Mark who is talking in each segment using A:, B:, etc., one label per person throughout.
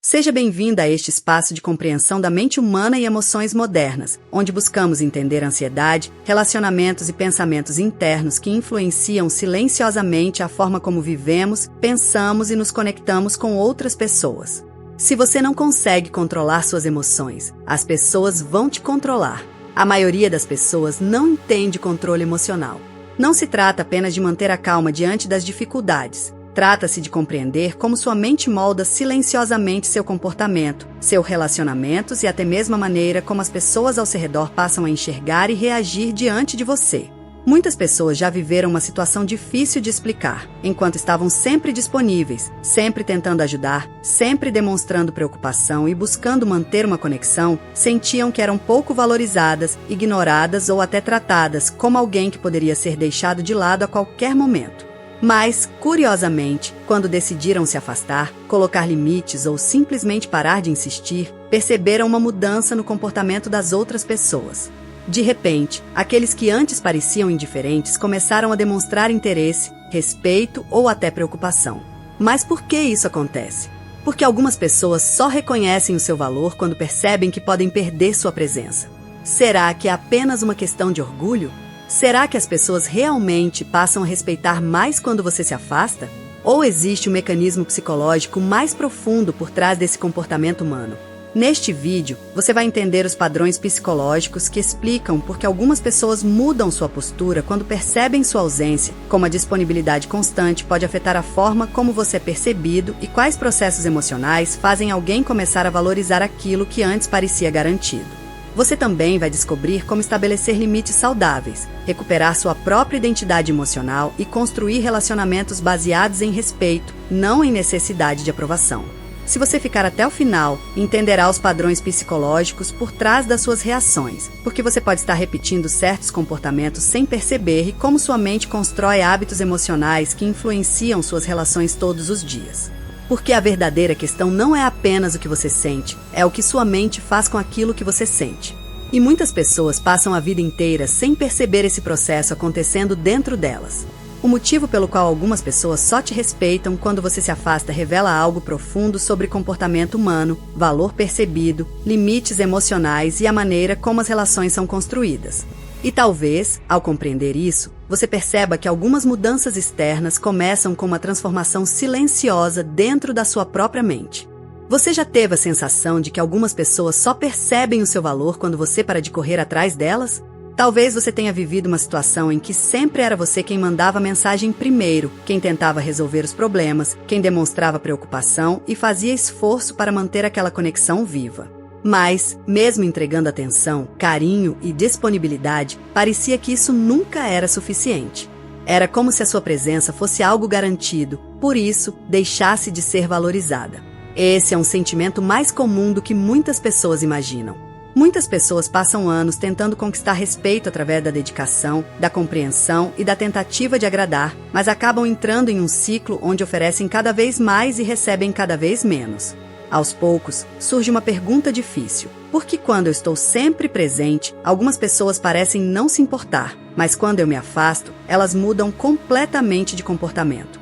A: Seja bem-vinda a este espaço de compreensão da mente humana e emoções modernas, onde buscamos entender a ansiedade, relacionamentos e pensamentos internos que influenciam silenciosamente a forma como vivemos, pensamos e nos conectamos com outras pessoas. Se você não consegue controlar suas emoções, as pessoas vão te controlar. A maioria das pessoas não entende controle emocional. Não se trata apenas de manter a calma diante das dificuldades. Trata-se de compreender como sua mente molda silenciosamente seu comportamento, seus relacionamentos e até mesmo a maneira como as pessoas ao seu redor passam a enxergar e reagir diante de você. Muitas pessoas já viveram uma situação difícil de explicar, enquanto estavam sempre disponíveis, sempre tentando ajudar, sempre demonstrando preocupação e buscando manter uma conexão, sentiam que eram pouco valorizadas, ignoradas ou até tratadas como alguém que poderia ser deixado de lado a qualquer momento. Mas, curiosamente, quando decidiram se afastar, colocar limites ou simplesmente parar de insistir, perceberam uma mudança no comportamento das outras pessoas. De repente, aqueles que antes pareciam indiferentes começaram a demonstrar interesse, respeito ou até preocupação. Mas por que isso acontece? Porque algumas pessoas só reconhecem o seu valor quando percebem que podem perder sua presença. Será que é apenas uma questão de orgulho? Será que as pessoas realmente passam a respeitar mais quando você se afasta? Ou existe um mecanismo psicológico mais profundo por trás desse comportamento humano? Neste vídeo, você vai entender os padrões psicológicos que explicam por que algumas pessoas mudam sua postura quando percebem sua ausência, como a disponibilidade constante pode afetar a forma como você é percebido e quais processos emocionais fazem alguém começar a valorizar aquilo que antes parecia garantido. Você também vai descobrir como estabelecer limites saudáveis, recuperar sua própria identidade emocional e construir relacionamentos baseados em respeito, não em necessidade de aprovação. Se você ficar até o final, entenderá os padrões psicológicos por trás das suas reações, porque você pode estar repetindo certos comportamentos sem perceber e como sua mente constrói hábitos emocionais que influenciam suas relações todos os dias. Porque a verdadeira questão não é apenas o que você sente, é o que sua mente faz com aquilo que você sente. E muitas pessoas passam a vida inteira sem perceber esse processo acontecendo dentro delas. O motivo pelo qual algumas pessoas só te respeitam quando você se afasta revela algo profundo sobre comportamento humano, valor percebido, limites emocionais e a maneira como as relações são construídas. E talvez, ao compreender isso, você perceba que algumas mudanças externas começam com uma transformação silenciosa dentro da sua própria mente. Você já teve a sensação de que algumas pessoas só percebem o seu valor quando você para de correr atrás delas? Talvez você tenha vivido uma situação em que sempre era você quem mandava a mensagem primeiro, quem tentava resolver os problemas, quem demonstrava preocupação e fazia esforço para manter aquela conexão viva. Mas, mesmo entregando atenção, carinho e disponibilidade, parecia que isso nunca era suficiente. Era como se a sua presença fosse algo garantido, por isso, deixasse de ser valorizada. Esse é um sentimento mais comum do que muitas pessoas imaginam. Muitas pessoas passam anos tentando conquistar respeito através da dedicação, da compreensão e da tentativa de agradar, mas acabam entrando em um ciclo onde oferecem cada vez mais e recebem cada vez menos. Aos poucos, surge uma pergunta difícil. Por que quando eu estou sempre presente, algumas pessoas parecem não se importar, mas quando eu me afasto, elas mudam completamente de comportamento?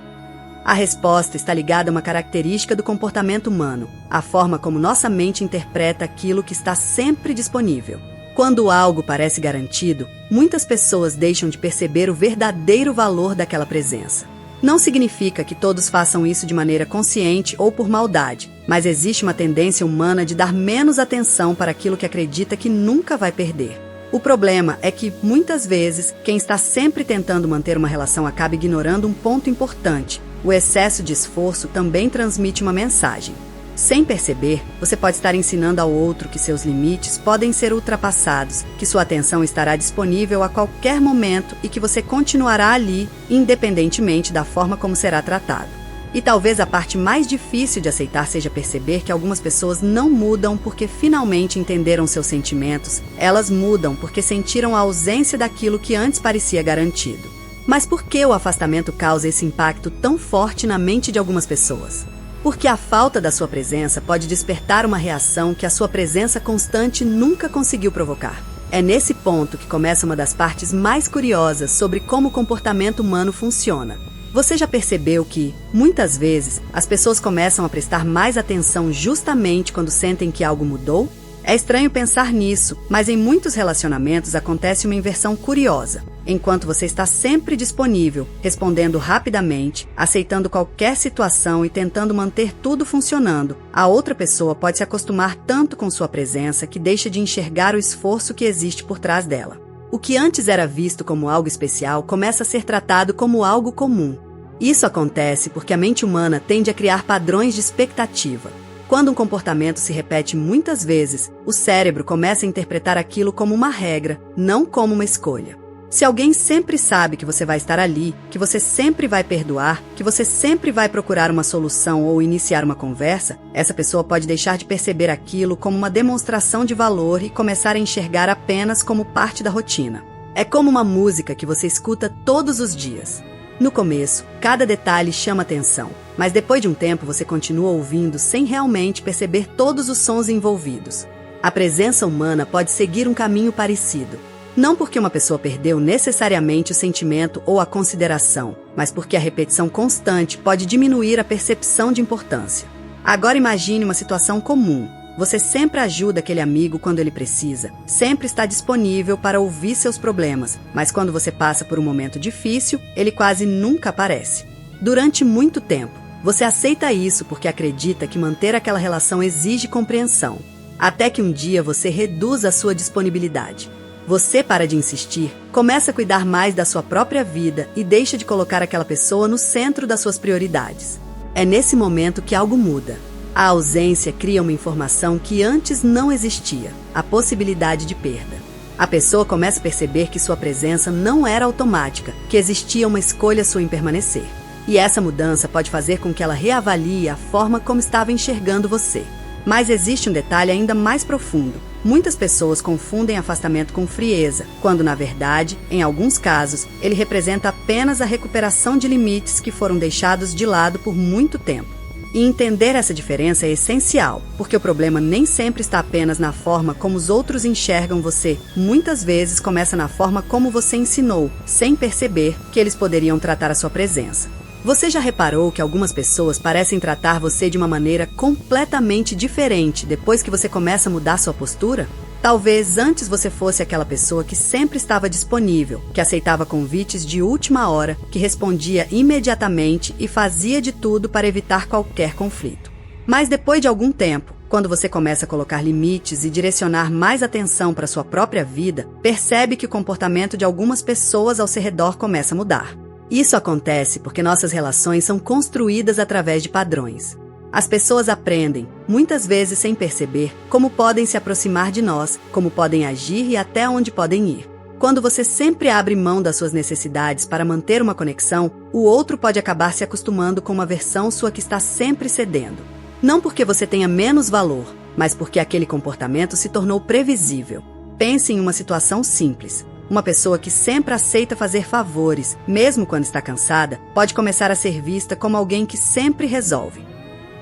A: A resposta está ligada a uma característica do comportamento humano, a forma como nossa mente interpreta aquilo que está sempre disponível. Quando algo parece garantido, muitas pessoas deixam de perceber o verdadeiro valor daquela presença. Não significa que todos façam isso de maneira consciente ou por maldade, mas existe uma tendência humana de dar menos atenção para aquilo que acredita que nunca vai perder. O problema é que, muitas vezes, quem está sempre tentando manter uma relação acaba ignorando um ponto importante. O excesso de esforço também transmite uma mensagem. Sem perceber, você pode estar ensinando ao outro que seus limites podem ser ultrapassados, que sua atenção estará disponível a qualquer momento e que você continuará ali, independentemente da forma como será tratado. E talvez a parte mais difícil de aceitar seja perceber que algumas pessoas não mudam porque finalmente entenderam seus sentimentos, elas mudam porque sentiram a ausência daquilo que antes parecia garantido. Mas por que o afastamento causa esse impacto tão forte na mente de algumas pessoas? Porque a falta da sua presença pode despertar uma reação que a sua presença constante nunca conseguiu provocar. É nesse ponto que começa uma das partes mais curiosas sobre como o comportamento humano funciona. Você já percebeu que, muitas vezes, as pessoas começam a prestar mais atenção justamente quando sentem que algo mudou? É estranho pensar nisso, mas em muitos relacionamentos acontece uma inversão curiosa. Enquanto você está sempre disponível, respondendo rapidamente, aceitando qualquer situação e tentando manter tudo funcionando, a outra pessoa pode se acostumar tanto com sua presença que deixa de enxergar o esforço que existe por trás dela. O que antes era visto como algo especial começa a ser tratado como algo comum. Isso acontece porque a mente humana tende a criar padrões de expectativa. Quando um comportamento se repete muitas vezes, o cérebro começa a interpretar aquilo como uma regra, não como uma escolha. Se alguém sempre sabe que você vai estar ali, que você sempre vai perdoar, que você sempre vai procurar uma solução ou iniciar uma conversa, essa pessoa pode deixar de perceber aquilo como uma demonstração de valor e começar a enxergar apenas como parte da rotina. É como uma música que você escuta todos os dias. No começo, cada detalhe chama atenção, mas depois de um tempo você continua ouvindo sem realmente perceber todos os sons envolvidos. A presença humana pode seguir um caminho parecido. Não porque uma pessoa perdeu necessariamente o sentimento ou a consideração, mas porque a repetição constante pode diminuir a percepção de importância. Agora imagine uma situação comum. Você sempre ajuda aquele amigo quando ele precisa, sempre está disponível para ouvir seus problemas, mas quando você passa por um momento difícil, ele quase nunca aparece. Durante muito tempo, você aceita isso porque acredita que manter aquela relação exige compreensão, até que um dia você reduz a sua disponibilidade. Você para de insistir, começa a cuidar mais da sua própria vida e deixa de colocar aquela pessoa no centro das suas prioridades. É nesse momento que algo muda. A ausência cria uma informação que antes não existia, a possibilidade de perda. A pessoa começa a perceber que sua presença não era automática, que existia uma escolha sua em permanecer. E essa mudança pode fazer com que ela reavalie a forma como estava enxergando você. Mas existe um detalhe ainda mais profundo. Muitas pessoas confundem afastamento com frieza, quando, na verdade, em alguns casos, ele representa apenas a recuperação de limites que foram deixados de lado por muito tempo. E entender essa diferença é essencial, porque o problema nem sempre está apenas na forma como os outros enxergam você. Muitas vezes começa na forma como você ensinou, sem perceber que eles poderiam tratar a sua presença. Você já reparou que algumas pessoas parecem tratar você de uma maneira completamente diferente depois que você começa a mudar sua postura? Talvez antes você fosse aquela pessoa que sempre estava disponível, que aceitava convites de última hora, que respondia imediatamente e fazia de tudo para evitar qualquer conflito. Mas depois de algum tempo, quando você começa a colocar limites e direcionar mais atenção para sua própria vida, percebe que o comportamento de algumas pessoas ao seu redor começa a mudar. Isso acontece porque nossas relações são construídas através de padrões. As pessoas aprendem, muitas vezes sem perceber, como podem se aproximar de nós, como podem agir e até onde podem ir. Quando você sempre abre mão das suas necessidades para manter uma conexão, o outro pode acabar se acostumando com uma versão sua que está sempre cedendo. Não porque você tenha menos valor, mas porque aquele comportamento se tornou previsível. Pense em uma situação simples. Uma pessoa que sempre aceita fazer favores, mesmo quando está cansada, pode começar a ser vista como alguém que sempre resolve.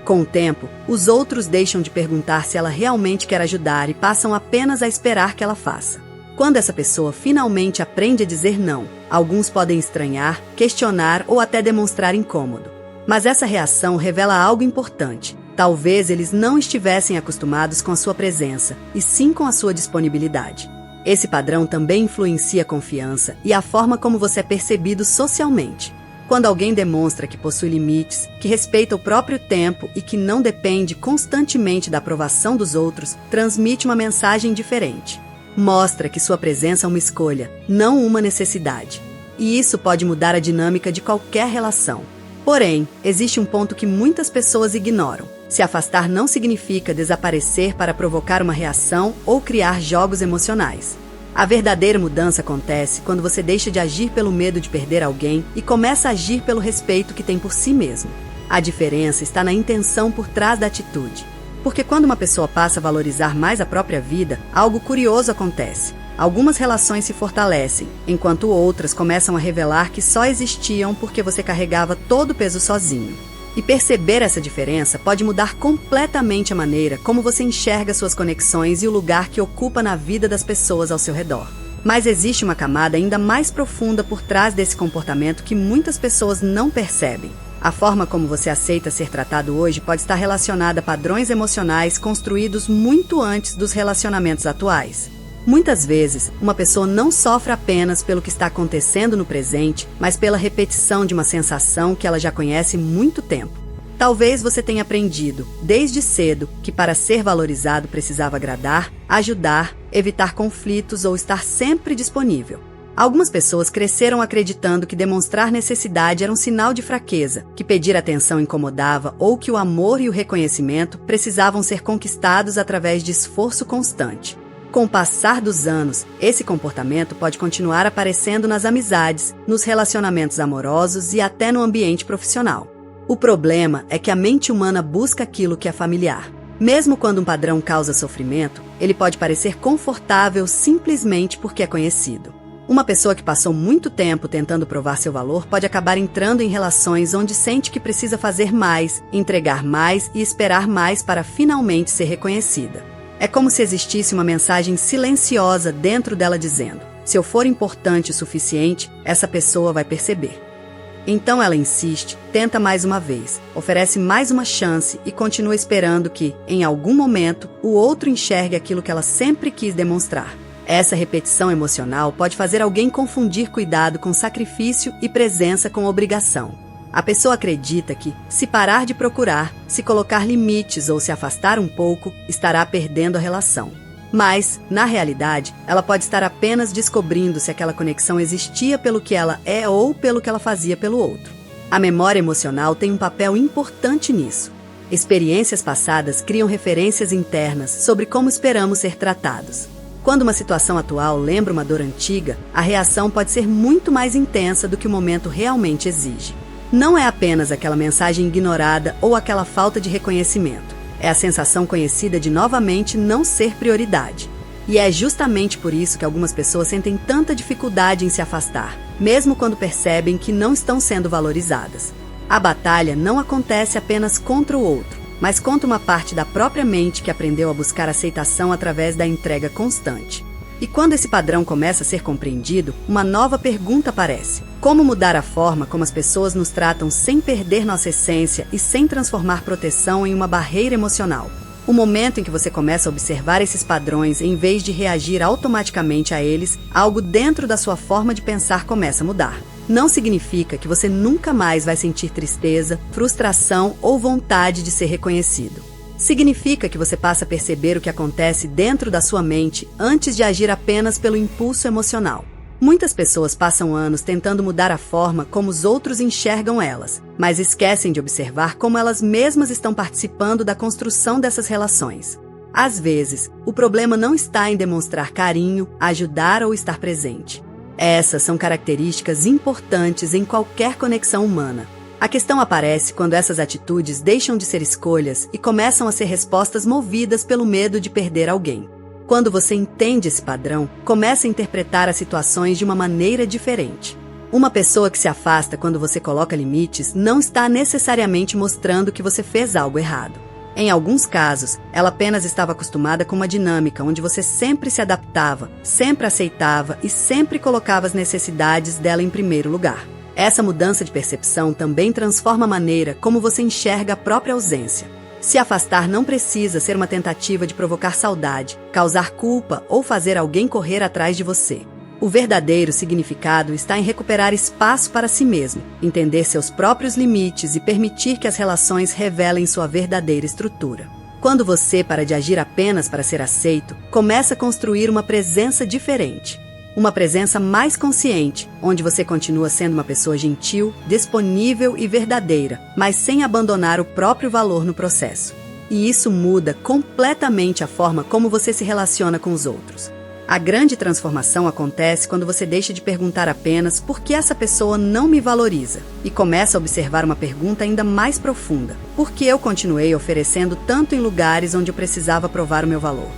A: Com o tempo, os outros deixam de perguntar se ela realmente quer ajudar e passam apenas a esperar que ela faça. Quando essa pessoa finalmente aprende a dizer não, alguns podem estranhar, questionar ou até demonstrar incômodo. Mas essa reação revela algo importante. Talvez eles não estivessem acostumados com a sua presença, e sim com a sua disponibilidade. Esse padrão também influencia a confiança e a forma como você é percebido socialmente. Quando alguém demonstra que possui limites, que respeita o próprio tempo e que não depende constantemente da aprovação dos outros, transmite uma mensagem diferente. Mostra que sua presença é uma escolha, não uma necessidade. E isso pode mudar a dinâmica de qualquer relação. Porém, existe um ponto que muitas pessoas ignoram. Se afastar não significa desaparecer para provocar uma reação ou criar jogos emocionais. A verdadeira mudança acontece quando você deixa de agir pelo medo de perder alguém e começa a agir pelo respeito que tem por si mesmo. A diferença está na intenção por trás da atitude. Porque quando uma pessoa passa a valorizar mais a própria vida, algo curioso acontece. Algumas relações se fortalecem, enquanto outras começam a revelar que só existiam porque você carregava todo o peso sozinho. E perceber essa diferença pode mudar completamente a maneira como você enxerga suas conexões e o lugar que ocupa na vida das pessoas ao seu redor. Mas existe uma camada ainda mais profunda por trás desse comportamento que muitas pessoas não percebem. A forma como você aceita ser tratado hoje pode estar relacionada a padrões emocionais construídos muito antes dos relacionamentos atuais. Muitas vezes, uma pessoa não sofre apenas pelo que está acontecendo no presente, mas pela repetição de uma sensação que ela já conhece há muito tempo. Talvez você tenha aprendido, desde cedo, que para ser valorizado precisava agradar, ajudar, evitar conflitos ou estar sempre disponível. Algumas pessoas cresceram acreditando que demonstrar necessidade era um sinal de fraqueza, que pedir atenção incomodava ou que o amor e o reconhecimento precisavam ser conquistados através de esforço constante. Com o passar dos anos, esse comportamento pode continuar aparecendo nas amizades, nos relacionamentos amorosos e até no ambiente profissional. O problema é que a mente humana busca aquilo que é familiar. Mesmo quando um padrão causa sofrimento, ele pode parecer confortável simplesmente porque é conhecido. Uma pessoa que passou muito tempo tentando provar seu valor pode acabar entrando em relações onde sente que precisa fazer mais, entregar mais e esperar mais para finalmente ser reconhecida. É como se existisse uma mensagem silenciosa dentro dela dizendo: se eu for importante o suficiente, essa pessoa vai perceber. Então ela insiste, tenta mais uma vez, oferece mais uma chance e continua esperando que, em algum momento, o outro enxergue aquilo que ela sempre quis demonstrar. Essa repetição emocional pode fazer alguém confundir cuidado com sacrifício e presença com obrigação. A pessoa acredita que, se parar de procurar, se colocar limites ou se afastar um pouco, estará perdendo a relação. Mas, na realidade, ela pode estar apenas descobrindo se aquela conexão existia pelo que ela é ou pelo que ela fazia pelo outro. A memória emocional tem um papel importante nisso. Experiências passadas criam referências internas sobre como esperamos ser tratados. Quando uma situação atual lembra uma dor antiga, a reação pode ser muito mais intensa do que o momento realmente exige. Não é apenas aquela mensagem ignorada ou aquela falta de reconhecimento. É a sensação conhecida de novamente não ser prioridade. E é justamente por isso que algumas pessoas sentem tanta dificuldade em se afastar, mesmo quando percebem que não estão sendo valorizadas. A batalha não acontece apenas contra o outro, mas contra uma parte da própria mente que aprendeu a buscar aceitação através da entrega constante. E quando esse padrão começa a ser compreendido, uma nova pergunta aparece: como mudar a forma como as pessoas nos tratam sem perder nossa essência e sem transformar proteção em uma barreira emocional? O momento em que você começa a observar esses padrões em vez de reagir automaticamente a eles, algo dentro da sua forma de pensar começa a mudar. Não significa que você nunca mais vai sentir tristeza, frustração ou vontade de ser reconhecido. Significa que você passa a perceber o que acontece dentro da sua mente antes de agir apenas pelo impulso emocional. Muitas pessoas passam anos tentando mudar a forma como os outros enxergam elas, mas esquecem de observar como elas mesmas estão participando da construção dessas relações. Às vezes, o problema não está em demonstrar carinho, ajudar ou estar presente. Essas são características importantes em qualquer conexão humana. A questão aparece quando essas atitudes deixam de ser escolhas e começam a ser respostas movidas pelo medo de perder alguém. Quando você entende esse padrão, começa a interpretar as situações de uma maneira diferente. Uma pessoa que se afasta quando você coloca limites não está necessariamente mostrando que você fez algo errado. Em alguns casos, ela apenas estava acostumada com uma dinâmica onde você sempre se adaptava, sempre aceitava e sempre colocava as necessidades dela em primeiro lugar. Essa mudança de percepção também transforma a maneira como você enxerga a própria ausência. Se afastar não precisa ser uma tentativa de provocar saudade, causar culpa ou fazer alguém correr atrás de você. O verdadeiro significado está em recuperar espaço para si mesmo, entender seus próprios limites e permitir que as relações revelem sua verdadeira estrutura. Quando você para de agir apenas para ser aceito, começa a construir uma presença diferente. Uma presença mais consciente, onde você continua sendo uma pessoa gentil, disponível e verdadeira, mas sem abandonar o próprio valor no processo. E isso muda completamente a forma como você se relaciona com os outros. A grande transformação acontece quando você deixa de perguntar apenas por que essa pessoa não me valoriza e começa a observar uma pergunta ainda mais profunda: por que eu continuei oferecendo tanto em lugares onde eu precisava provar o meu valor?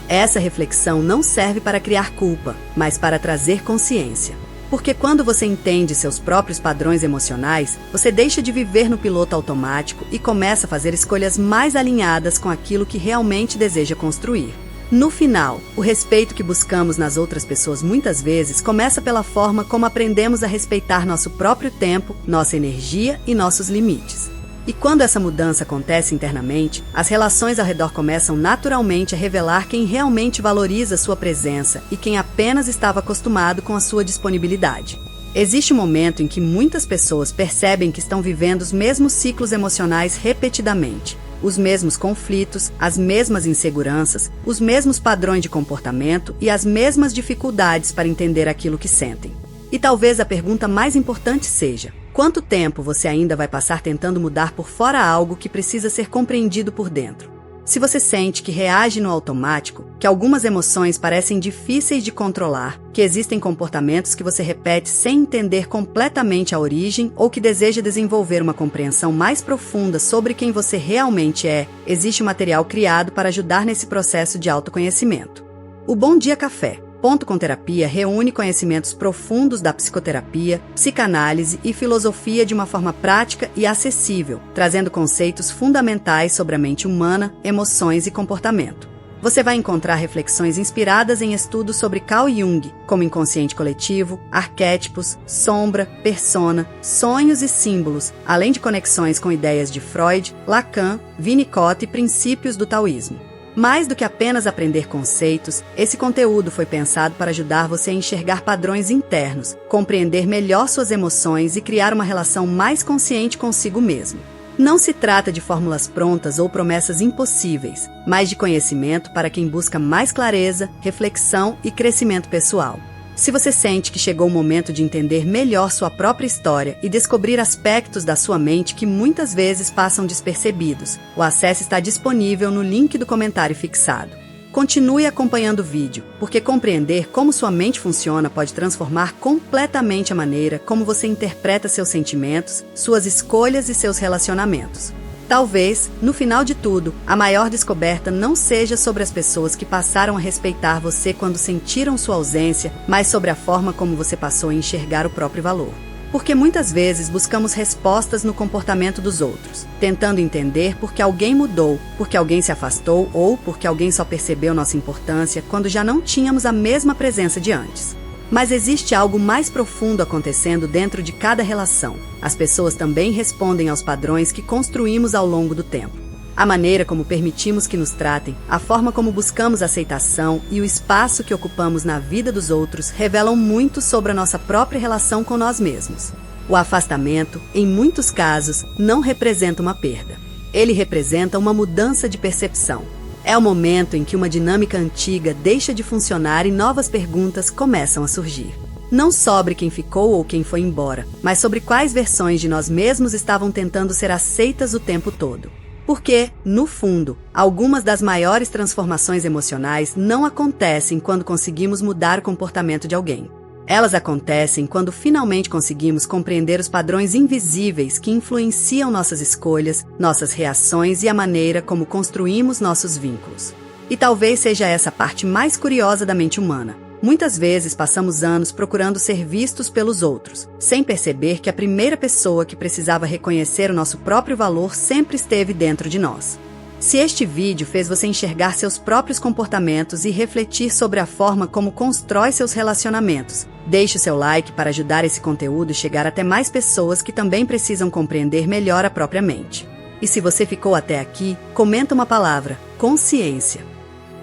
A: Essa reflexão não serve para criar culpa, mas para trazer consciência. Porque quando você entende seus próprios padrões emocionais, você deixa de viver no piloto automático e começa a fazer escolhas mais alinhadas com aquilo que realmente deseja construir. No final, o respeito que buscamos nas outras pessoas muitas vezes começa pela forma como aprendemos a respeitar nosso próprio tempo, nossa energia e nossos limites. E quando essa mudança acontece internamente, as relações ao redor começam naturalmente a revelar quem realmente valoriza sua presença e quem apenas estava acostumado com a sua disponibilidade. Existe um momento em que muitas pessoas percebem que estão vivendo os mesmos ciclos emocionais repetidamente. Os mesmos conflitos, as mesmas inseguranças, os mesmos padrões de comportamento e as mesmas dificuldades para entender aquilo que sentem. E talvez a pergunta mais importante seja: quanto tempo você ainda vai passar tentando mudar por fora algo que precisa ser compreendido por dentro? Se você sente que reage no automático, que algumas emoções parecem difíceis de controlar, que existem comportamentos que você repete sem entender completamente a origem ou que deseja desenvolver uma compreensão mais profunda sobre quem você realmente é, existe um material criado para ajudar nesse processo de autoconhecimento. O Bom Dia Café Ponto com Terapia reúne conhecimentos profundos da psicoterapia, psicanálise e filosofia de uma forma prática e acessível, trazendo conceitos fundamentais sobre a mente humana, emoções e comportamento. Você vai encontrar reflexões inspiradas em estudos sobre Carl Jung, como inconsciente coletivo, arquétipos, sombra, persona, sonhos e símbolos, além de conexões com ideias de Freud, Lacan, Winnicott e princípios do taoísmo. Mais do que apenas aprender conceitos, esse conteúdo foi pensado para ajudar você a enxergar padrões internos, compreender melhor suas emoções e criar uma relação mais consciente consigo mesmo. Não se trata de fórmulas prontas ou promessas impossíveis, mas de conhecimento para quem busca mais clareza, reflexão e crescimento pessoal. Se você sente que chegou o momento de entender melhor sua própria história e descobrir aspectos da sua mente que muitas vezes passam despercebidos, o acesso está disponível no link do comentário fixado. Continue acompanhando o vídeo, porque compreender como sua mente funciona pode transformar completamente a maneira como você interpreta seus sentimentos, suas escolhas e seus relacionamentos. Talvez, no final de tudo, a maior descoberta não seja sobre as pessoas que passaram a respeitar você quando sentiram sua ausência, mas sobre a forma como você passou a enxergar o próprio valor. Porque muitas vezes buscamos respostas no comportamento dos outros, tentando entender por que alguém mudou, porque alguém se afastou ou porque alguém só percebeu nossa importância quando já não tínhamos a mesma presença de antes. Mas existe algo mais profundo acontecendo dentro de cada relação. As pessoas também respondem aos padrões que construímos ao longo do tempo. A maneira como permitimos que nos tratem, a forma como buscamos aceitação e o espaço que ocupamos na vida dos outros revelam muito sobre a nossa própria relação com nós mesmos. O afastamento, em muitos casos, não representa uma perda. Ele representa uma mudança de percepção. É o momento em que uma dinâmica antiga deixa de funcionar e novas perguntas começam a surgir. Não sobre quem ficou ou quem foi embora, mas sobre quais versões de nós mesmos estavam tentando ser aceitas o tempo todo. Porque, no fundo, algumas das maiores transformações emocionais não acontecem quando conseguimos mudar o comportamento de alguém. Elas acontecem quando finalmente conseguimos compreender os padrões invisíveis que influenciam nossas escolhas, nossas reações e a maneira como construímos nossos vínculos. E talvez seja essa a parte mais curiosa da mente humana. Muitas vezes passamos anos procurando ser vistos pelos outros, sem perceber que a primeira pessoa que precisava reconhecer o nosso próprio valor sempre esteve dentro de nós. Se este vídeo fez você enxergar seus próprios comportamentos e refletir sobre a forma como constrói seus relacionamentos, deixe o seu like para ajudar esse conteúdo a chegar até mais pessoas que também precisam compreender melhor a própria mente. E se você ficou até aqui, comenta uma palavra: consciência.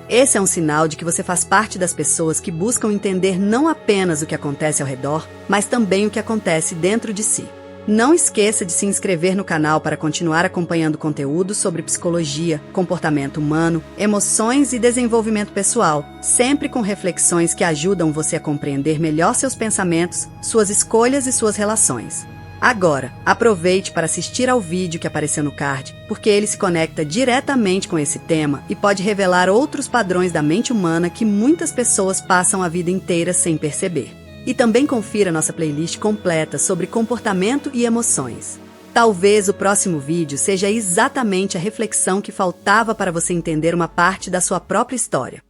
A: Esse é um sinal de que você faz parte das pessoas que buscam entender não apenas o que acontece ao redor, mas também o que acontece dentro de si. Não esqueça de se inscrever no canal para continuar acompanhando conteúdos sobre psicologia, comportamento humano, emoções e desenvolvimento pessoal, sempre com reflexões que ajudam você a compreender melhor seus pensamentos, suas escolhas e suas relações. Agora, aproveite para assistir ao vídeo que apareceu no card, porque ele se conecta diretamente com esse tema e pode revelar outros padrões da mente humana que muitas pessoas passam a vida inteira sem perceber. E também confira nossa playlist completa sobre comportamento e emoções. Talvez o próximo vídeo seja exatamente a reflexão que faltava para você entender uma parte da sua própria história.